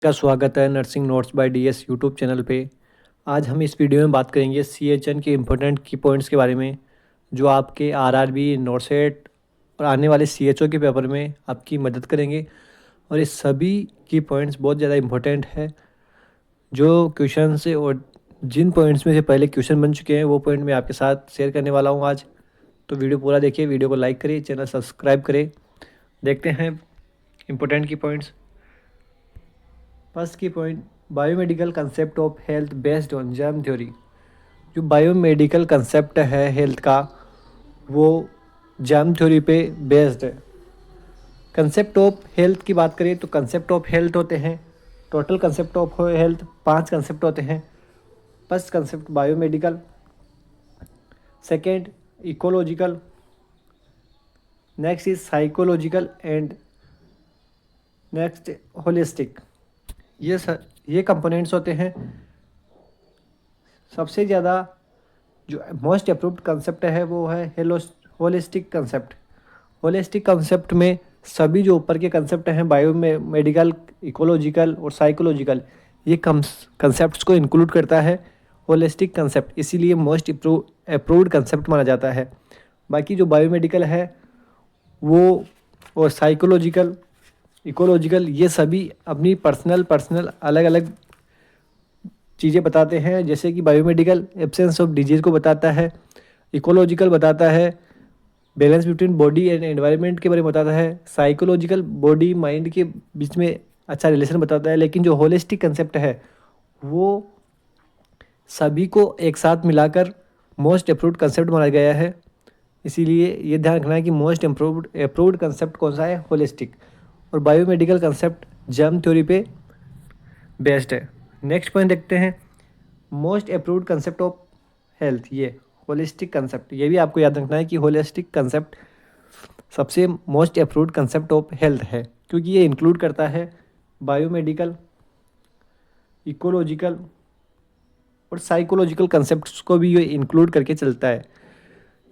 का स्वागत है nursing notes by DS YouTube channel पे। आज हम इस वीडियो में बात करेंगे सीएचएन के इम्पोर्टेंट की पॉइंट्स के बारे में, जो आपके आरआरबी, नॉरसेट और आने वाले सीएचओ के पेपर में आपकी मदद करेंगे। और ये सभी की पॉइंट्स बहुत ज़्यादा इम्पोर्टेंट है। जो क्वेश्चन से और जिन पॉइंट्स में से पहले क्वेश्चन बन चुके हैं वो पॉइंट मैं आपके साथ शेयर करने वाला हूँ आज। तो वीडियो पूरा देखिए, वीडियो को लाइक करिए, चैनल सब्सक्राइब करें। देखते हैं इम्पोर्टेंट की पॉइंट्स। फर्स्ट की point, biomedical concept of health based on germ theory. जो बायोमेडिकल कंसेप्ट है हेल्थ का, वो जर्म थ्योरी पे बेस्ड है। कंसेप्ट ऑफ हेल्थ की बात करें तो कंसेप्ट ऑफ हेल्थ होते हैं, total concept of health 5 concept होते हैं। First concept biomedical, second ecological, next is psychological and next holistic. ये कंपोनेंट्स होते हैं। सबसे ज़्यादा जो मोस्ट अप्रूव्ड कंसेप्ट है वो है होलिस्टिक कंसेप्ट। होलिस्टिक कंसेप्ट में सभी जो ऊपर के कंसेप्ट हैं, बायो मेडिकल, इकोलॉजिकल और साइकोलॉजिकल, ये कंसेप्ट्स को इंक्लूड करता है होलिस्टिक कंसेप्ट, इसीलिए मोस्ट अप्रूव्ड कंसेप्ट माना जाता है। बाकी जो बायोमेडिकल है वो और साइकोलॉजिकल, इकोलॉजिकल, ये सभी अपनी पर्सनल अलग अलग चीज़ें बताते हैं। जैसे कि बायोमेडिकल एब्सेंस ऑफ डिजीज़ को बताता है, इकोलॉजिकल बताता है balance between body and environment के बारे में बताता है, साइकोलॉजिकल बॉडी माइंड के बीच में अच्छा रिलेशन बताता है। लेकिन जो होलिस्टिक कंसेप्ट है वो सभी को एक साथ मिलाकर मोस्ट अप्रूव्ड कंसेप्ट माना गया है। इसीलिए ये ध्यान रखना है कि मोस्ट अप्रूव्ड कंसेप्ट कौन सा है, होलिस्टिक। और बायोमेडिकल कंसेप्ट जर्म थ्योरी पे बेस्ड है। नेक्स्ट पॉइंट देखते हैं, most approved concept of health, ये होलिस्टिक कंसेप्ट। ये भी आपको याद रखना है कि होलिस्टिक कंसेप्ट सबसे most approved concept of health है, क्योंकि ये इंक्लूड करता है बायोमेडिकल, इकोलॉजिकल और साइकोलॉजिकल कंसेप्ट्स को भी ये इंक्लूड करके चलता है।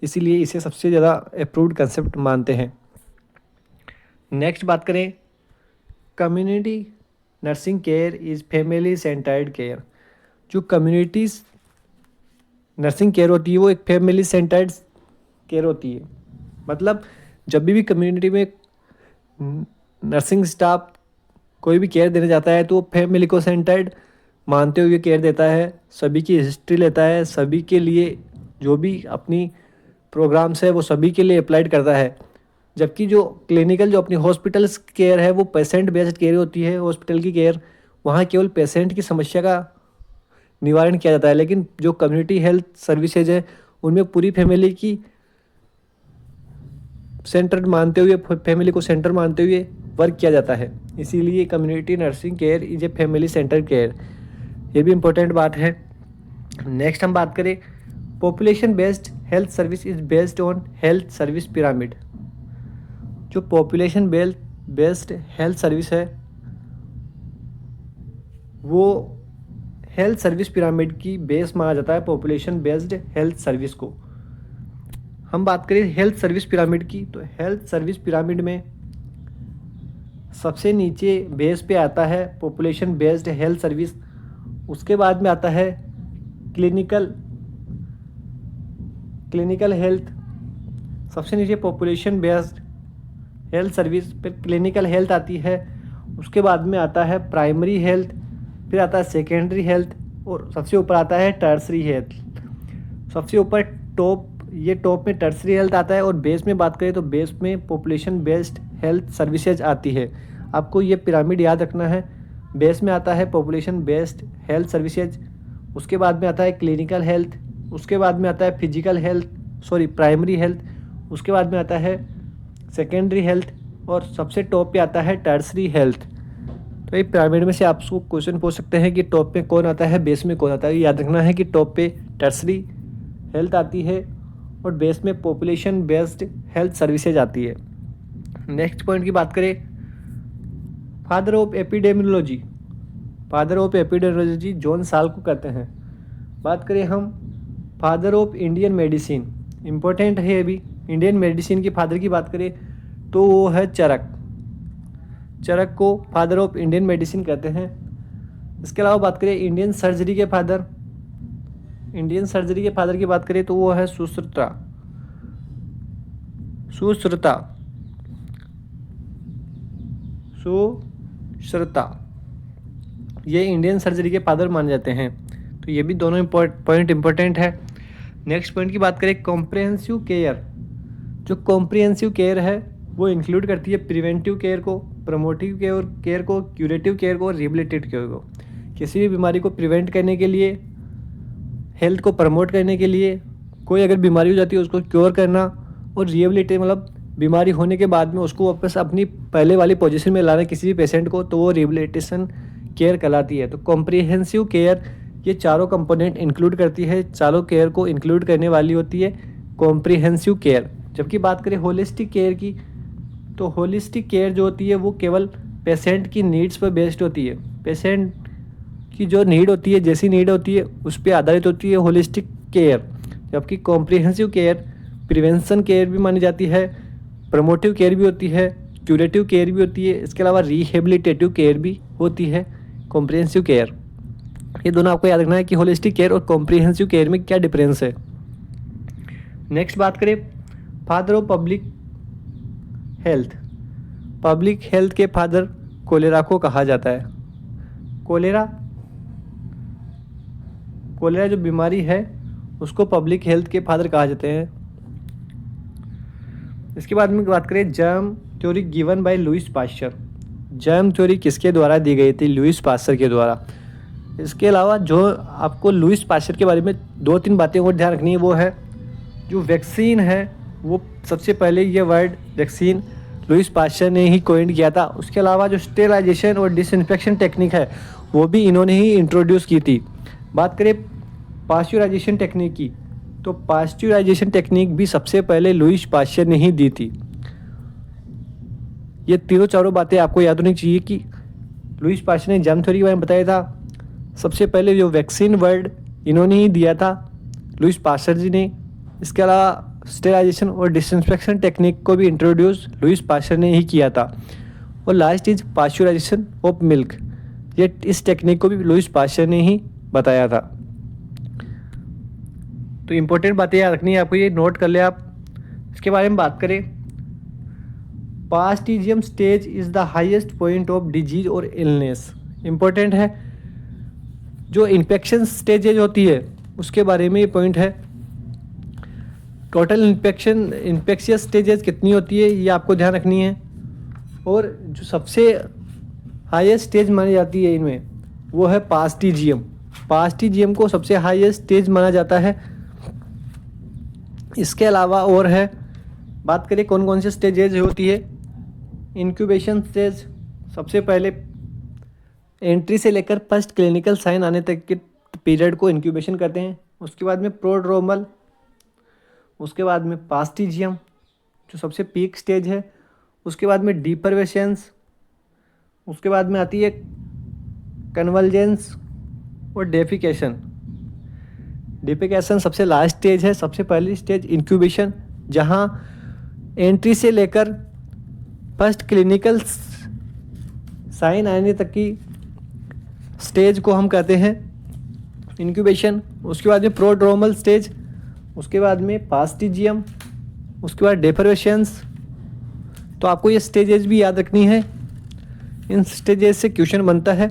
इसीलिए इसे सबसे ज़्यादा अप्रूव्ड कंसेप्ट मानते हैं। नेक्स्ट बात करें, community nursing care is family centred care. जो कम्युनिटीज़ नर्सिंग केयर होती है वो एक फैमिली सेंटर्ड केयर होती है। मतलब जब भी कम्युनिटी में नर्सिंग स्टाफ कोई भी केयर देने जाता है तो वो फैमिली को सेंटर्ड मानते हुए केयर देता है, सभी की हिस्ट्री लेता है, सभी के लिए जो भी अपनी प्रोग्राम्स है वो सभी के लिए अप्लाइड करता है। जबकि जो क्लिनिकल जो अपनी हॉस्पिटल्स केयर है वो पेशेंट बेस्ड केयर होती है। हॉस्पिटल की केयर, वहाँ केवल पेशेंट की समस्या का निवारण किया जाता है। लेकिन जो कम्युनिटी हेल्थ सर्विसेज है उनमें पूरी फैमिली की सेंटर मानते हुए, फैमिली को सेंटर मानते हुए वर्क किया जाता है। इसीलिए community nursing care is a family centre care, ये भी इम्पोर्टेंट बात है। नेक्स्ट हम बात करें, population based health service is based on health service pyramid. जो पॉपुलेशन बेस्ड हेल्थ सर्विस है वो हेल्थ सर्विस पिरामिड की बेस माना जाता है, पॉपुलेशन बेस्ड हेल्थ सर्विस को। हम बात करें हेल्थ सर्विस पिरामिड की, तो हेल्थ सर्विस पिरामिड में सबसे नीचे बेस पे आता है पॉपुलेशन बेस्ड हेल्थ सर्विस, उसके बाद में आता है क्लिनिकल हेल्थ। सबसे नीचे पॉपुलेशन बेस्ड हेल्थ सर्विस, फिर क्लिनिकल हेल्थ आती है, उसके बाद में आता है प्राइमरी हेल्थ, फिर आता है सेकेंडरी हेल्थ और सबसे ऊपर आता है टर्सरी हेल्थ। सबसे ऊपर टॉप में टर्सरी हेल्थ आता है। और बेस में बात करें तो बेस में पॉपुलेशन बेस्ड हेल्थ सर्विसेज आती है। आपको ये पिरामिड याद रखना है। बेस में आता है पॉपुलेशन बेस्ड हेल्थ सर्विसेज, उसके बाद में आता है क्लिनिकल हेल्थ, उसके बाद में आता है प्राइमरी हेल्थ, उसके बाद में आता है सेकेंडरी हेल्थ और सबसे टॉप पे आता है टर्सरी हेल्थ। तो ये पिरामिड में से आपको क्वेश्चन पूछ सकते हैं कि टॉप पे कौन आता है, बेस में कौन आता है। याद रखना है कि टॉप पे टर्सरी हेल्थ आती है और बेस में पॉपुलेशन बेस्ड हेल्थ सर्विसेज आती है। नेक्स्ट पॉइंट की बात करें, फादर ऑफ एपिडेमियोलॉजी जॉन साल को कहते हैं। बात करें हम father of Indian medicine, important है अभी। इंडियन मेडिसिन के फादर की बात करें तो वो है चरक। चरक को फादर ऑफ इंडियन मेडिसिन कहते हैं। इसके अलावा बात करें इंडियन सर्जरी के फादर की बात करें तो वो है सुश्रुता। ये इंडियन सर्जरी के फादर माने जाते हैं। तो ये भी दोनों पॉइंट इंपॉर्टेंट है। नेक्स्ट पॉइंट की बात करें कॉम्प्रिहेंसिव केयर। जो कॉम्प्रिहेंसिव केयर है वो इंक्लूड करती है प्रिवेंटिव केयर को, प्रमोटिव केयर को, क्यूरेटिव केयर को और रिहेबिलिटेटिव केयर को। किसी भी बीमारी को प्रिवेंट करने के लिए, हेल्थ को प्रमोट करने के लिए, कोई अगर बीमारी हो जाती है उसको क्योर करना, और रिहेबिलिटेट मतलब बीमारी होने के बाद में उसको वापस अपनी पहले वाली पोजीशन में लाना किसी भी पेशेंट को, तो वो रिहेबिलिटेशन केयर कहलाती है। तो कॉम्प्रिहेंसिव केयर ये चारों कंपोनेंट इंक्लूड करती है, चारों केयर को इंक्लूड करने वाली होती है कॉम्प्रिहेंसिव केयर। जबकि बात करें होलिस्टिक केयर की, तो होलिस्टिक केयर जो होती है वो केवल पेशेंट की नीड्स पर बेस्ड होती है। पेशेंट की जो नीड होती है, जैसी नीड होती है उस पर आधारित होती है होलिस्टिक केयर। जबकि कॉम्प्रिहेंसिव केयर प्रिवेंशन केयर भी मानी जाती है, प्रमोटिव केयर भी होती है, क्यूरेटिव केयर भी होती है, इसके अलावा रिहेबिलिटेटिव केयर भी होती है कॉम्प्रिहेंसिव केयर। ये दोनों आपको याद रखना है कि होलिस्टिक केयर और कॉम्प्रिहेंसिव केयर में क्या डिफरेंस है। नेक्स्ट बात करें फादर ऑफ पब्लिक हेल्थ के फादर कोलेरा को कहा जाता है। कोलेरा जो बीमारी है उसको पब्लिक हेल्थ के फादर कहा जाते हैं। इसके बाद में बात करें germ theory given by Lewis pasture. Germ theory किसके द्वारा दी गई थी? लुईस पास्चर के द्वारा। इसके अलावा जो आपको लुईस पास्चर के बारे में 2-3 बातें और ध्यान रखनी है, वो है जो वैक्सीन है, वो सबसे पहले ये वर्ड वैक्सीन लुईस पास्चर ने ही कोइंड किया था। उसके अलावा जो स्टेरिलाइजेशन और डिसइंफेक्शन टेक्निक है वो भी इन्होंने ही इंट्रोड्यूस की थी। बात करें पास्चुराइजेशन टेक्निक की, तो पास्चुराइजेशन टेक्निक भी सबसे पहले लुईस पास्चर ने ही दी थी। ये चारों बातें आपको याद होनी चाहिए कि लुईस पास्चर ने जर्म थ्योरी के बारे में बताया था, सबसे पहले जो वैक्सीन वर्ड इन्होंने ही दिया था लुईस पास्चर जी ने। इसके अलावा स्टेरिलाइजेशन और डिसइंफेक्शन टेक्निक को भी इंट्रोड्यूस लुईस पास्चर ने ही किया था। और last is pasteurisation of milk, ये इस टेक्निक को भी लुईस पास्चर ने ही बताया था। तो इम्पोर्टेंट बातें याद रखनी है आपको, ये नोट कर ले आप। इसके बारे में बात करें, fastigium stage is the highest point of disease और इलनेस। इम्पोर्टेंट है, जो इन्फेक्शन स्टेजेज होती है उसके बारे में ये पॉइंट है। टोटल इन्फेक्शियस स्टेजेस कितनी होती है ये आपको ध्यान रखनी है। और जो सबसे हाईएस्ट स्टेज मानी जाती है इनमें वो है पास्टिजियम को सबसे हाईएस्ट स्टेज माना जाता है। इसके अलावा और है, बात करें कौन कौन से स्टेजेज होती है। इंक्यूबेशन स्टेज, सबसे पहले एंट्री से लेकर फर्स्ट क्लिनिकल साइन आने तक के पीरियड को इंक्यूबेशन कहते हैं। उसके बाद में प्रोड्रोमल, उसके बाद में पास्टिजियम जो सबसे पीक स्टेज है, उसके बाद में डिपरवेशंस, उसके बाद में आती है कन्वल्जेंस और डेफिकेशन सबसे लास्ट स्टेज है। सबसे पहली स्टेज इंक्यूबेशन, जहां एंट्री से लेकर फर्स्ट क्लिनिकल साइन आने तक की स्टेज को हम कहते हैं इंक्यूबेशन। उसके बाद में प्रोड्रोमल स्टेज, उसके बाद में पास्टिजियम, उसके बाद डेफरवेशंस। तो आपको ये स्टेजेस भी याद रखनी है, इन स्टेजेस से क्वेश्चन बनता है।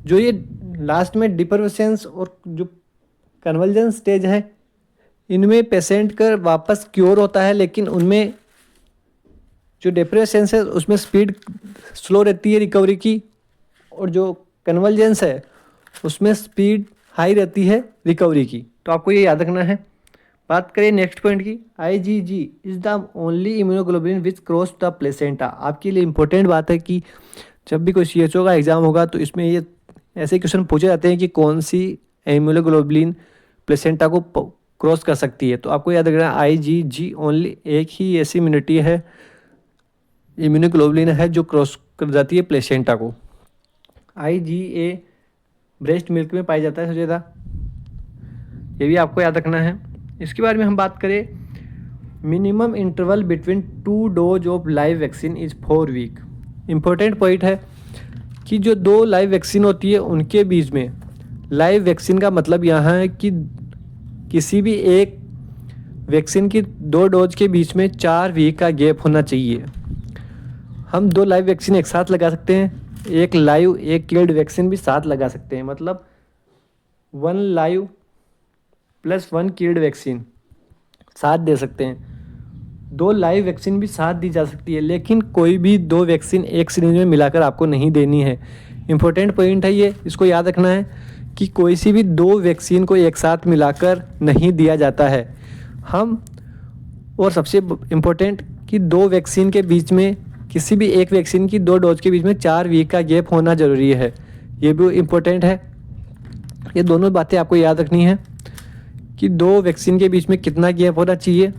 जो ये लास्ट में डिपरवेशंस और जो कन्वर्जन स्टेज है, इनमें पेशेंट का वापस क्योर होता है, लेकिन उनमें जो डिपरवेशंस है उसमें स्पीड स्लो रहती है रिकवरी की, और जो कन्वर्जेंस है उसमें स्पीड हाई रहती है रिकवरी की। तो आपको ये याद रखना है। बात करें नेक्स्ट पॉइंट की, IgG is the only immunoglobulin which cross the placenta. आपके लिए इंपॉर्टेंट बात है कि जब भी कोई CHO का एग्ज़ाम होगा तो इसमें ये ऐसे क्वेश्चन पूछे जाते हैं कि कौन सी इम्यूनोग्लोबुलिन प्लेसेंटा को क्रॉस कर सकती है। तो आपको याद रखना IgG ओनली एक ही ऐसी इम्यूनिटी है, इम्यूनोग्लोबुलिन है जो क्रॉस कर जाती है प्लेसेंटा को। IgA ब्रेस्ट मिल्क में पाया जाता है सबसे ज़्यादा, ये भी आपको याद रखना है। इसके बारे में हम बात करें minimum interval between 2 dose of live vaccine is 4 week. Important point है कि जो 2 लाइव वैक्सीन होती है उनके बीच में, लाइव वैक्सीन का मतलब यहाँ है कि किसी भी एक वैक्सीन की 2 डोज के बीच में 4 वीक का गैप होना चाहिए। हम 2 लाइव वैक्सीन एक साथ लगा सकते हैं, एक लाइव एक किल्ड वैक्सीन भी साथ लगा सकते हैं, मतलब 1 लाइव प्लस 1 किल्ड वैक्सीन साथ दे सकते हैं। 2 लाइव वैक्सीन भी साथ दी जा सकती है, लेकिन कोई भी 2 वैक्सीन एक सिरिंज में मिलाकर आपको नहीं देनी है। इम्पोर्टेंट पॉइंट है ये, इसको याद रखना है कि कोई सी भी 2 वैक्सीन को एक साथ मिलाकर नहीं दिया जाता है। और सबसे इम्पोर्टेंट कि 2 वैक्सीन के बीच में, किसी भी एक वैक्सीन की 2 डोज के बीच में 4 वीक का गैप होना ज़रूरी है। ये भी इम्पोर्टेंट है। ये दोनों बातें आपको याद रखनी है कि 2 वैक्सीन के बीच में कितना गैप होना चाहिए,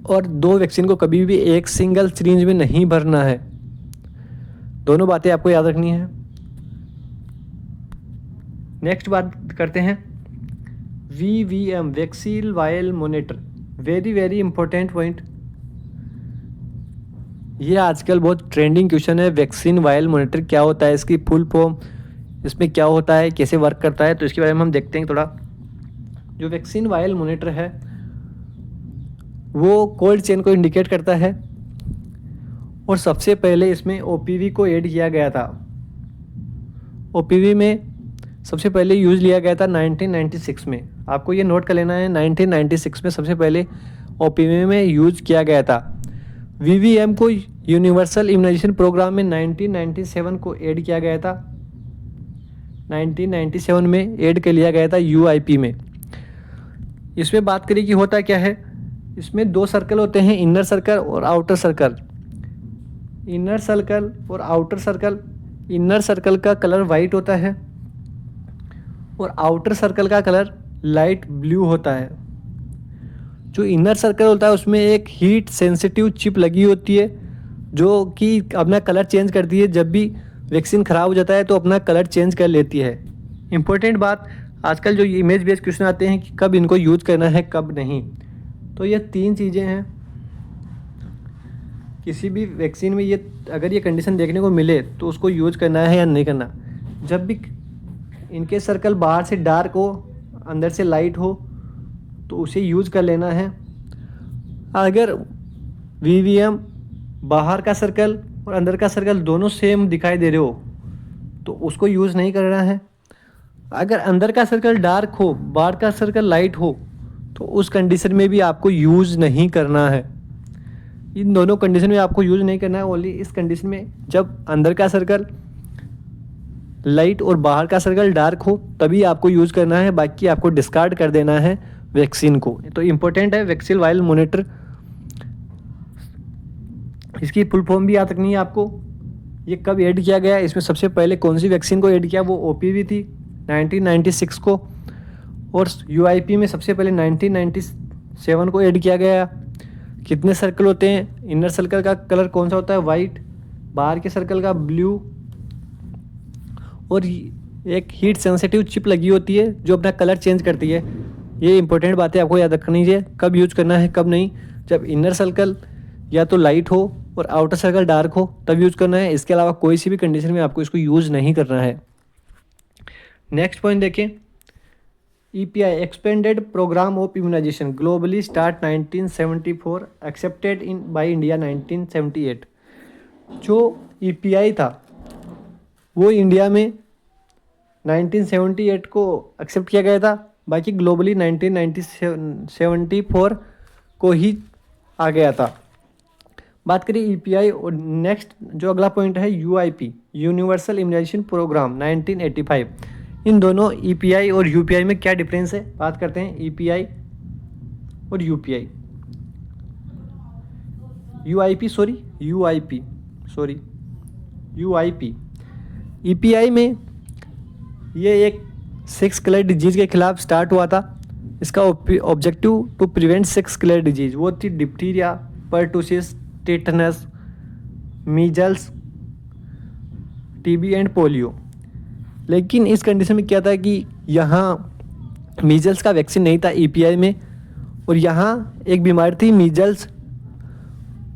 और 2 वैक्सीन को कभी भी एक सिंगल सिरिंज में नहीं भरना है। दोनों बातें आपको याद रखनी है। नेक्स्ट बात करते हैं VVM, vaccine vial monitor. Very very important point. ये आजकल बहुत ट्रेंडिंग क्वेश्चन है। वैक्सीन वायल मॉनिटर क्या होता है, इसकी फुल फॉर्म, इसमें क्या होता है, कैसे वर्क करता है, तो इसके बारे में हम देखते हैं थोड़ा। जो वैक्सीन वायल मॉनिटर है वो कोल्ड चेन को इंडिकेट करता है, और सबसे पहले इसमें OPV को ऐड किया गया था। OPV में सबसे पहले यूज़ लिया गया था 1996 में। आपको ये नोट कर लेना है, 1996 में सबसे पहले OPV में यूज़ किया गया था। VVM को यूनिवर्सल इम्यूनाइजेशन प्रोग्राम में 1997 को ऐड किया गया था। 1997 में ऐड कर लिया गया था UIP में। इसमें बात करें कि होता क्या है, इसमें 2 सर्कल होते हैं, इनर सर्कल और आउटर सर्कल। इनर सर्कल और आउटर सर्कल, इनर सर्कल का कलर वाइट होता है और आउटर सर्कल का कलर लाइट ब्लू होता है। जो इनर सर्कल होता है उसमें एक हीट सेंसिटिव चिप लगी होती है जो कि अपना कलर चेंज करती है। जब भी वैक्सीन ख़राब हो जाता है तो अपना कलर चेंज कर लेती है। इम्पोर्टेंट बात, आजकल जो इमेज बेस्ड क्वेश्चन आते हैं कि कब इनको यूज़ करना है कब नहीं, तो ये 3 चीज़ें हैं। किसी भी वैक्सीन में ये अगर ये कंडीशन देखने को मिले तो उसको यूज़ करना है या नहीं करना। जब भी इनके सर्कल बाहर से डार्क हो, अंदर से लाइट हो, तो उसे यूज़ कर लेना है। अगर VVM बाहर का सर्कल और अंदर का सर्कल दोनों सेम दिखाई दे रहे हो तो उसको यूज़ नहीं करना है। अगर अंदर का सर्कल डार्क हो, बाहर का सर्कल लाइट हो, तो उस कंडीशन में भी आपको यूज़ नहीं करना है। इन दोनों कंडीशन में आपको यूज़ नहीं करना है। ओनली इस कंडीशन में जब अंदर का सर्कल लाइट और बाहर का सर्कल डार्क हो तभी आपको यूज़ करना है, बाकी आपको डिस्कार्ड कर देना है वैक्सीन को। तो इम्पोर्टेंट है वैक्सीन वायल मॉनिटर। इसकी फुल फॉर्म भी याद रखनी है आपको। ये कब ऐड किया गया, इसमें सबसे पहले कौन सी वैक्सीन को ऐड किया, वो OPV थी 1996 को, और UIP में सबसे पहले 1997 को ऐड किया गया। कितने सर्कल होते हैं, इनर सर्कल का कलर कौन सा होता है, वाइट, बाहर के सर्कल का ब्लू, और एक हीट सेंसिटिव चिप लगी होती है जो अपना कलर चेंज करती है। ये इंपॉर्टेंट बातें आपको याद रखनी है, कब यूज करना है कब नहीं। जब इनर सर्कल या तो लाइट हो और आउटर सर्कल डार्क हो तब यूज़ करना है। इसके अलावा कोई सी भी कंडीशन में आपको इसको यूज़ नहीं करना है। नेक्स्ट पॉइंट देखें, EPI expanded programme of immunisation globally start 1974, accepted in by India 1978। जो EPI था वो इंडिया में 1978 को एक्सेप्ट किया गया था, बाकी ग्लोबली 1974 को ही आ गया था। बात करें EPI और नेक्स्ट जो अगला पॉइंट है UIP यूनिवर्सल इम्यूनाइजेशन प्रोग्राम 1985। इन दोनों EPI और UPI में क्या डिफरेंस है, बात करते हैं EPI और UPI। UIP EPI में ये एक 6 कलर डिजीज़ के खिलाफ स्टार्ट हुआ था। इसका objective to prevent 6 killer disease, वो थी diphtheria, pertussis, tetanus, measles, TB and polio. लेकिन इस कंडीशन में क्या था कि यहाँ मीजल्स का वैक्सीन नहीं था EPI में, और यहाँ एक बीमारी थी मीजल्स,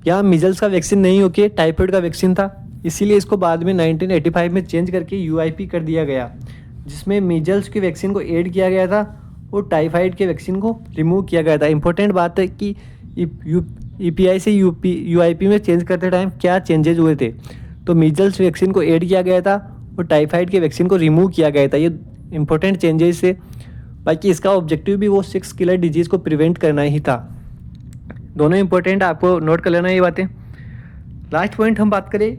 यहाँ मीजल्स का वैक्सीन नहीं होके टाइफाइड का वैक्सीन था, इसीलिए इसको बाद में 1985 में चेंज करके यूआईपी कर दिया गया, जिसमें मीजल्स की वैक्सीन को ऐड किया गया था और टाइफाइड के वैक्सीन को रिमूव किया गया था। इंपॉर्टेंट बात है कि ईपीआई से यूआईपी में चेंज करते टाइम क्या चेंजेज हुए थे। तो मीजल्स वैक्सीन को ऐड किया गया था और टाइफाइड के वैक्सीन को रिमूव किया गया था। ये इंपॉर्टेंट चेंजेस से, बाकी इसका ऑब्जेक्टिव भी वो 6 किलर डिजीज़ को प्रिवेंट करना ही था। दोनों इंपॉर्टेंट, आपको नोट कर लेना ये बातें। लास्ट पॉइंट हम बात करें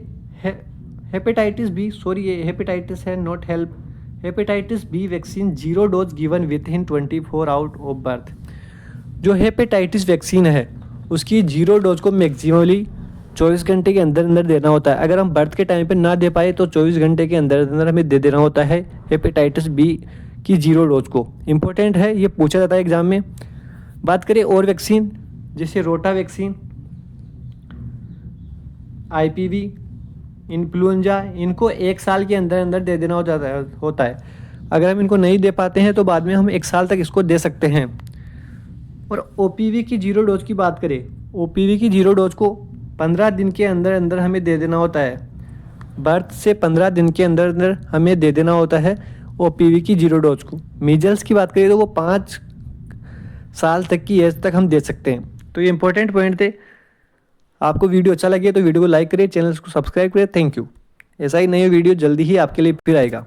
हेपेटाइटिस बी, सॉरी ये हेपेटाइटिस है, not help. Hepatitis B vaccine 0 dose given within 24 out of birth. जो हेपेटाइटिस वैक्सीन है उसकी 0 डोज को मैक्सिमली 24 घंटे के अंदर अंदर देना होता है। अगर हम बर्थ के टाइम पे ना दे पाए तो 24 घंटे के अंदर अंदर हमें दे देना होता है हेपेटाइटिस बी की 0 डोज को। इम्पोर्टेंट है, ये पूछा जाता है एग्जाम में। बात करें और वैक्सीन, जैसे रोटा वैक्सीन, आईपीवी, इन्फ्लुएंजा, इनको 1 साल के अंदर अंदर दे देना होता है। अगर हम इनको नहीं दे पाते हैं तो बाद में हम 1 साल तक इसको दे सकते हैं। और ओपीवी की 0 डोज की बात करें, ओपीवी की 0 डोज को 15 दिन के अंदर अंदर हमें दे देना होता है। बर्थ से 15 दिन के अंदर अंदर हमें दे देना होता है ओपीवी की 0 डोज को। मीजल्स की बात करें तो वो 5 साल तक की एज तक हम दे सकते हैं। तो ये इंपॉर्टेंट पॉइंट थे। आपको वीडियो अच्छा लगे तो वीडियो को लाइक करें, चैनल को सब्सक्राइब करें। Thank you. ऐसा ही नई वीडियो जल्दी ही आपके लिए फिर आएगा।